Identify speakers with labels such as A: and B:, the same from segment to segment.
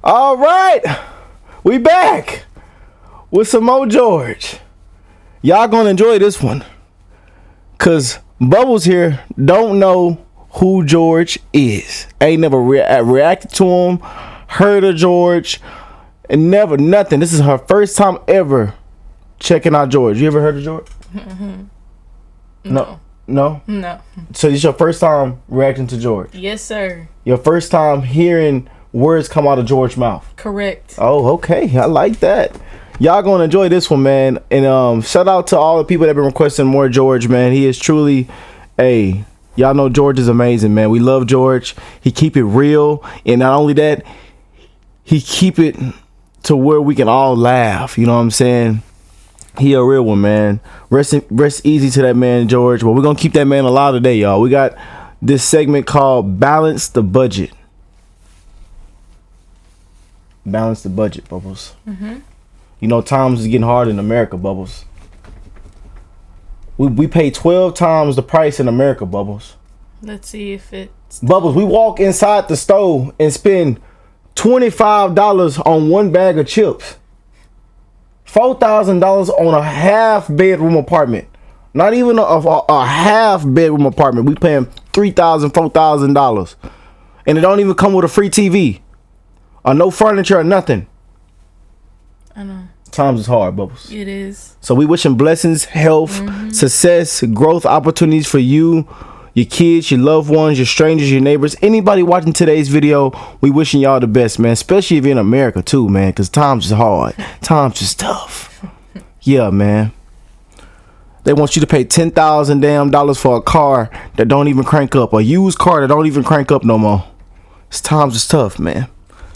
A: All right, we back with some more George. Y'all gonna enjoy this one, cause Bubbles here don't know who George is. Ain't never reacted to him, heard of George, and never nothing. This is her first time ever checking out George. You ever heard of George?
B: Mm-hmm.
A: No.
B: No.
A: So it's your first time reacting to George?
B: Yes, sir.
A: Your first time hearing words come out of George's mouth?
B: Correct.
A: Oh, okay. I like that. Y'all gonna enjoy this one, man. And shout out to all the people that have been requesting more George, man. He is truly y'all know George is amazing, man. We love George. He keep it real, and not only that, he keep it to where we can all laugh. You know what I'm saying? He a real one, man. Rest easy to that man, George. But we're gonna keep that man alive today, y'all. We got this segment called Balance the Budget. Balance the budget, Bubbles. Mm-hmm. You know, times is getting hard in America, Bubbles. We pay 12 times the price in America, Bubbles.
B: Let's see if it's...
A: Bubbles, we walk inside the store and spend $25 on one bag of chips. $4,000 on a half bedroom apartment. Not even a half bedroom apartment. We paying $3,000, $4,000. And it don't even come with a free TV. Or no furniture or nothing.
B: I know.
A: Times is hard, Bubbles.
B: It is.
A: So we wishing blessings, health, success, growth opportunities for you, your kids, your loved ones, your strangers, your neighbors. Anybody watching today's video, we wishing y'all the best, man. Especially if you're in America too, man. Because times is hard. Times is tough. Yeah, man. They want you to pay $10,000 damn for a car that don't even crank up. A used car that don't even crank up no more. It's times is tough, man.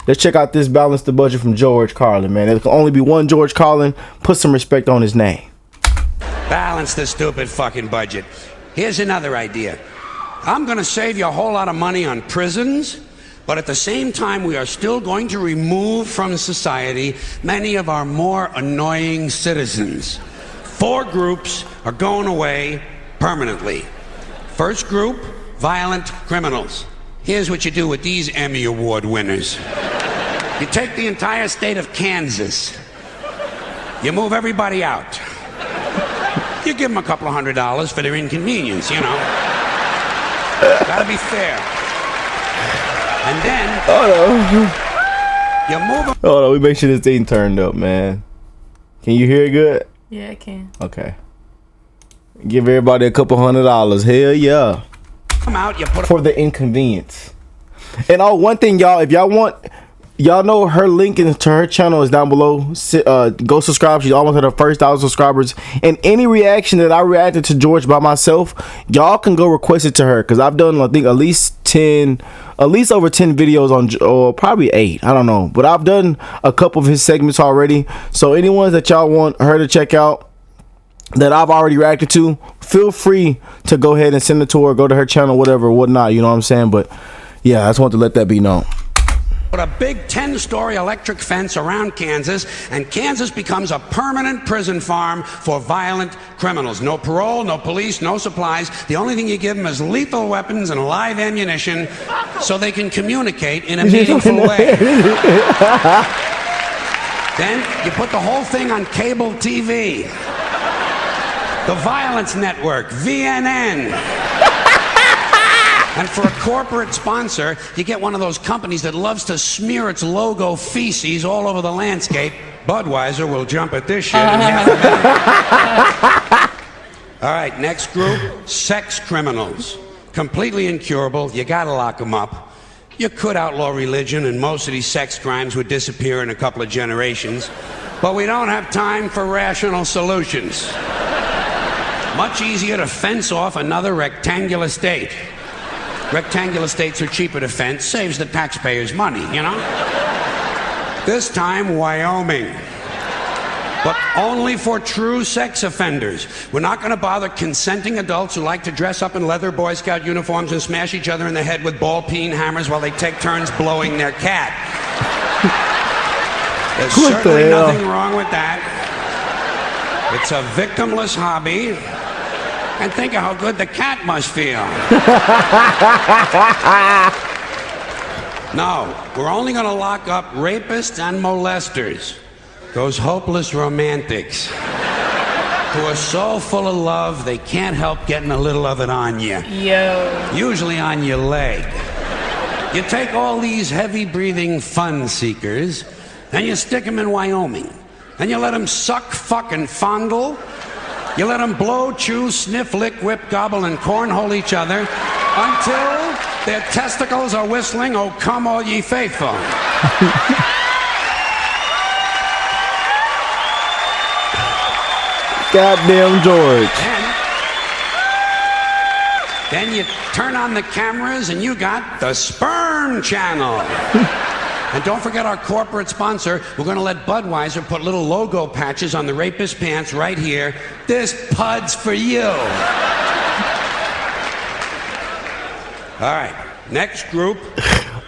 A: Let's check out this Balance the Budget from George Carlin, man. There can only be one George Carlin. Put some respect on his name.
C: Balance the stupid fucking budget. Here's another idea. I'm going to save you a whole lot of money on prisons, but at the same time, we are still going to remove from society many of our more annoying citizens. 4 groups are going away permanently. First group, violent criminals. Here's what you do with these Emmy Award winners. You take the entire state of Kansas. You move everybody out. You give them a couple of $100 for their inconvenience, you know. Gotta be fair. And then... you move them...
A: Hold on, we make sure this thing turned up, man. Can you hear it good?
B: Yeah, I can.
A: Okay. Give everybody a couple $100. Hell yeah.
C: Come out, you put
A: for the inconvenience. And one thing, y'all, if y'all want, y'all know her link into her channel is down below. Go subscribe. She's almost at her first 1,000 subscribers. And any reaction that I reacted to George by myself, y'all can go request it to her, because I've done, I think, at least over 10 videos on, or probably 8, I don't know, but I've done a couple of his segments already. So anyone that y'all want her to check out that I've already reacted to, feel free to go ahead and send it to her, go to her channel, whatever, whatnot, you know what I'm saying? But yeah, I just want to let that be known.
C: Put a big 10-story electric fence around Kansas, and Kansas becomes a permanent prison farm for violent criminals. No parole, no police, no supplies. The only thing you give them is lethal weapons and live ammunition so they can communicate in a meaningful way. Then you put the whole thing on cable TV. The Violence Network, VNN. And for a corporate sponsor, you get one of those companies that loves to smear its logo feces all over the landscape. Budweiser will jump at this shit in half a minute. All right, next group, sex criminals. Completely incurable, you gotta lock them up. You could outlaw religion and most of these sex crimes would disappear in a couple of generations. But we don't have time for rational solutions. Much easier to fence off another rectangular state. Rectangular states are cheaper to fence, saves the taxpayers money, you know? This time, Wyoming. But only for true sex offenders. We're not going to bother consenting adults who like to dress up in leather Boy Scout uniforms and smash each other in the head with ball-peen hammers while they take turns blowing their cat. There's certainly nothing wrong with that. It's a victimless hobby. And think of how good the cat must feel. No, we're only going to lock up rapists and molesters. Those hopeless romantics who are so full of love they can't help getting a little of it on you.
B: Yo.
C: Usually on your leg. You take all these heavy-breathing fun seekers and you stick them in Wyoming. And you let them suck, fuck, and fondle. You let them blow, chew, sniff, lick, whip, gobble, and cornhole each other until their testicles are whistling, "Oh, come all ye faithful."
A: Goddamn George.
C: Then you turn on the cameras and you got the Sperm Channel. And don't forget our corporate sponsor. We're going to let Budweiser put little logo patches on the rapist pants right here. This pud's for you. All right, next group,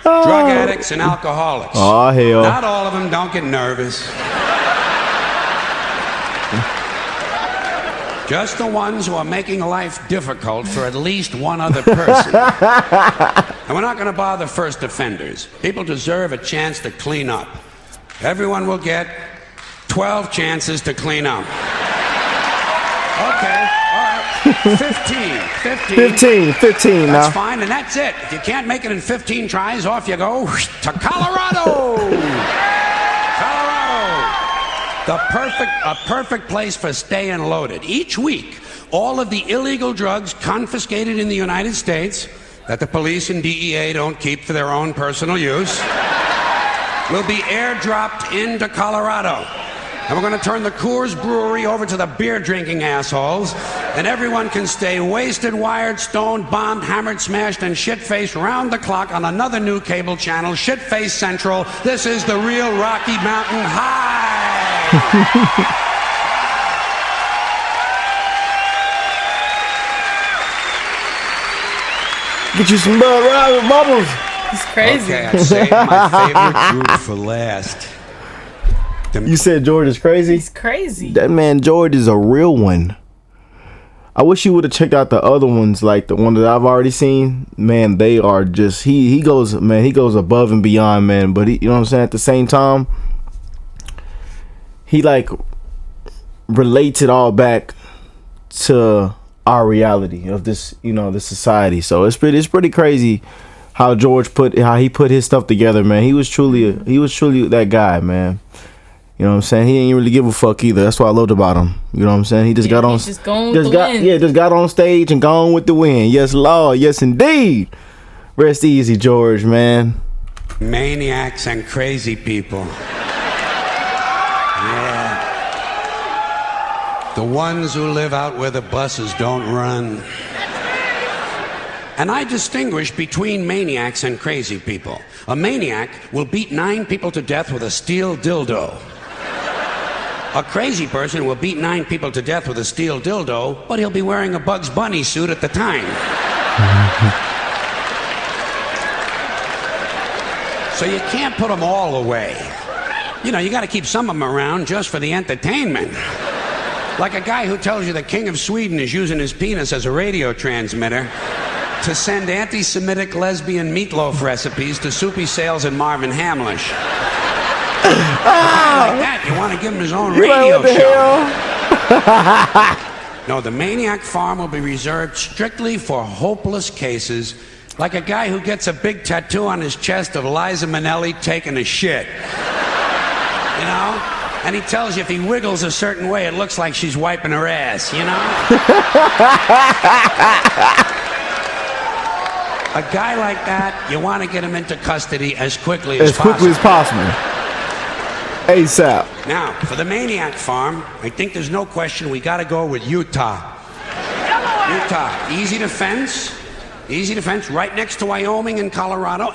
C: drug addicts and alcoholics.
A: Oh, hell.
C: Not all of them, don't get nervous. Just the ones who are making life difficult for at least one other person. And we're not going to bother first offenders. People deserve a chance to clean up. Everyone will get 12 chances to clean up. Okay, all right. 15 now. That's fine, and that's it. If you can't make it in 15 tries, off you go to Colorado. A perfect place for staying loaded. Each week, all of the illegal drugs confiscated in the United States that the police and DEA don't keep for their own personal use will be airdropped into Colorado. And we're going to turn the Coors Brewery over to the beer-drinking assholes, and everyone can stay wasted, wired, stoned, bombed, hammered, smashed, and shit-faced round the clock on another new cable channel, Shit-Face Central. This is the real Rocky Mountain High.
A: Get you some bubbles.
B: It's crazy.
C: Okay, I saved my favorite group for last.
A: You said George is crazy?
B: He's crazy.
A: That man George is a real one. I wish you would have checked out the other ones, like the one that I've already seen. Man, they are just he goes above and beyond, man. But he, you know what I'm saying, at the same time, he like relates it all back to our reality of this, you know, this society. So it's pretty crazy how he put his stuff together, man. He was truly that guy, man. You know what I'm saying? He ain't really give a fuck either. That's what I loved about him. You know what I'm saying? He just got on.
B: Just got
A: on stage and gone with the win. Yes, Lord. Yes, indeed. Rest easy, George, man.
C: Maniacs and crazy people. Yeah. The ones who live out where the buses don't run. And I distinguish between maniacs and crazy people. A maniac will beat 9 people to death with a steel dildo. A crazy person will beat 9 people to death with a steel dildo, but he'll be wearing a Bugs Bunny suit at the time. So you can't put them all away. You know, you got to keep some of them around just for the entertainment. Like a guy who tells you the King of Sweden is using his penis as a radio transmitter to send anti-Semitic lesbian meatloaf recipes to Soupy Sales and Marvin Hamlish. Like that, you want to give him his own radio show. No, the Maniac Farm will be reserved strictly for hopeless cases, like a guy who gets a big tattoo on his chest of Liza Minnelli taking a shit. You know? And he tells you if he wiggles a certain way, it looks like she's wiping her ass, you know? A guy like that, you want to get him into custody as quickly as possible.
A: ASAP.
C: Now, for the Maniac Farm, I think there's no question we got to go with Utah. Utah, easy to fence, right next to Wyoming and Colorado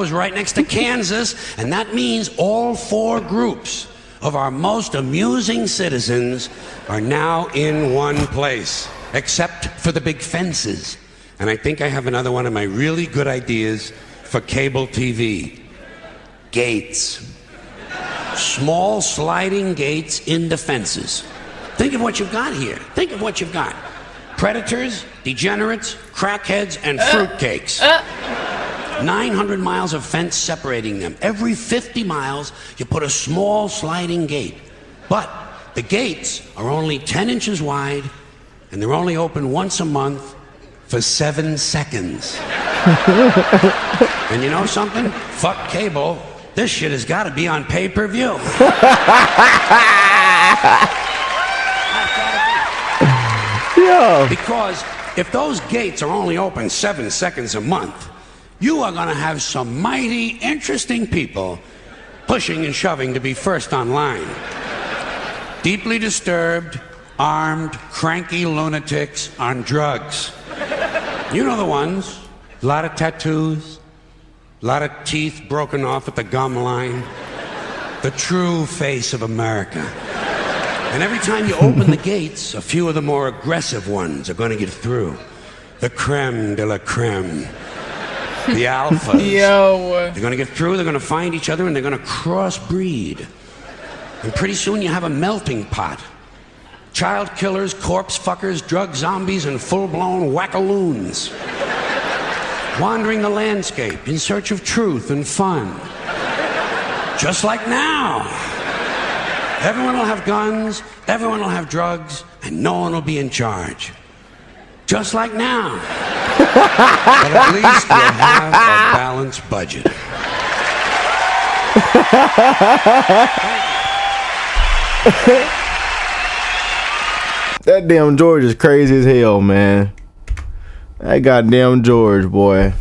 C: is right next to Kansas, and that means all 4 groups of our most amusing citizens are now in one place, except for the big fences. And I think I have another one of my really good ideas for cable TV. Gates. Small sliding gates in the fences. Think of what you've got here. Think of what you've got. Predators, degenerates, crackheads, and fruitcakes. 900 miles of fence separating them. Every 50 miles, you put a small sliding gate. But the gates are only 10 inches wide, and they're only open once a month for 7 seconds. And you know something? Fuck cable. This shit has got to be on pay-per-view.
A: Yeah.
C: Because if those gates are only open 7 seconds a month, you are going to have some mighty interesting people pushing and shoving to be first online. Deeply disturbed, armed, cranky lunatics on drugs. You know the ones. A lot of tattoos, a lot of teeth broken off at the gum line. The true face of America. And every time you open the gates, a few of the more aggressive ones are going to get through. The creme de la creme. The alphas.
B: Yo.
C: They're going to get through, they're going to find each other, and they're going to crossbreed. And pretty soon you have a melting pot. Child killers, corpse fuckers, drug zombies, and full-blown wackaloons. Wandering the landscape in search of truth and fun. Just like now. Everyone will have guns, everyone will have drugs, and no one will be in charge. Just like now. But at least we'll have a balanced budget.
A: That damn George is crazy as hell, man. That goddamn George, boy.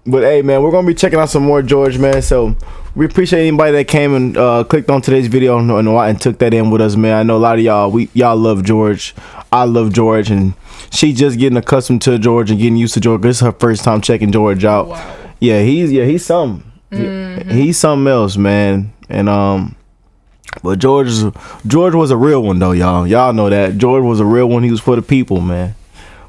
A: But hey, man, we're gonna be checking out some more George, man. So we appreciate anybody that came and clicked on today's video and took that in with us, man. I know a lot of y'all love George. I love George, and she just getting accustomed to George and getting used to George. This is her first time checking George out.
B: Wow.
A: Yeah, he's something. He's something else, man. And but George was a real one though, y'all. Y'all know that George was a real one. He was for the people, man.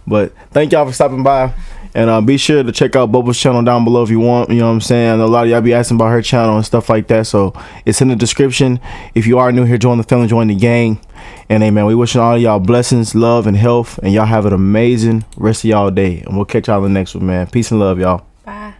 A: But thank y'all for stopping by. And be sure to check out Bubba's channel down below if you want. You know what I'm saying? I know a lot of y'all be asking about her channel and stuff like that. So it's in the description. If you are new here, join the family, join the gang. And hey, man, we wishing all of y'all blessings, love, and health. And y'all have an amazing rest of y'all day. And we'll catch y'all in the next one, man. Peace and love, y'all.
B: Bye.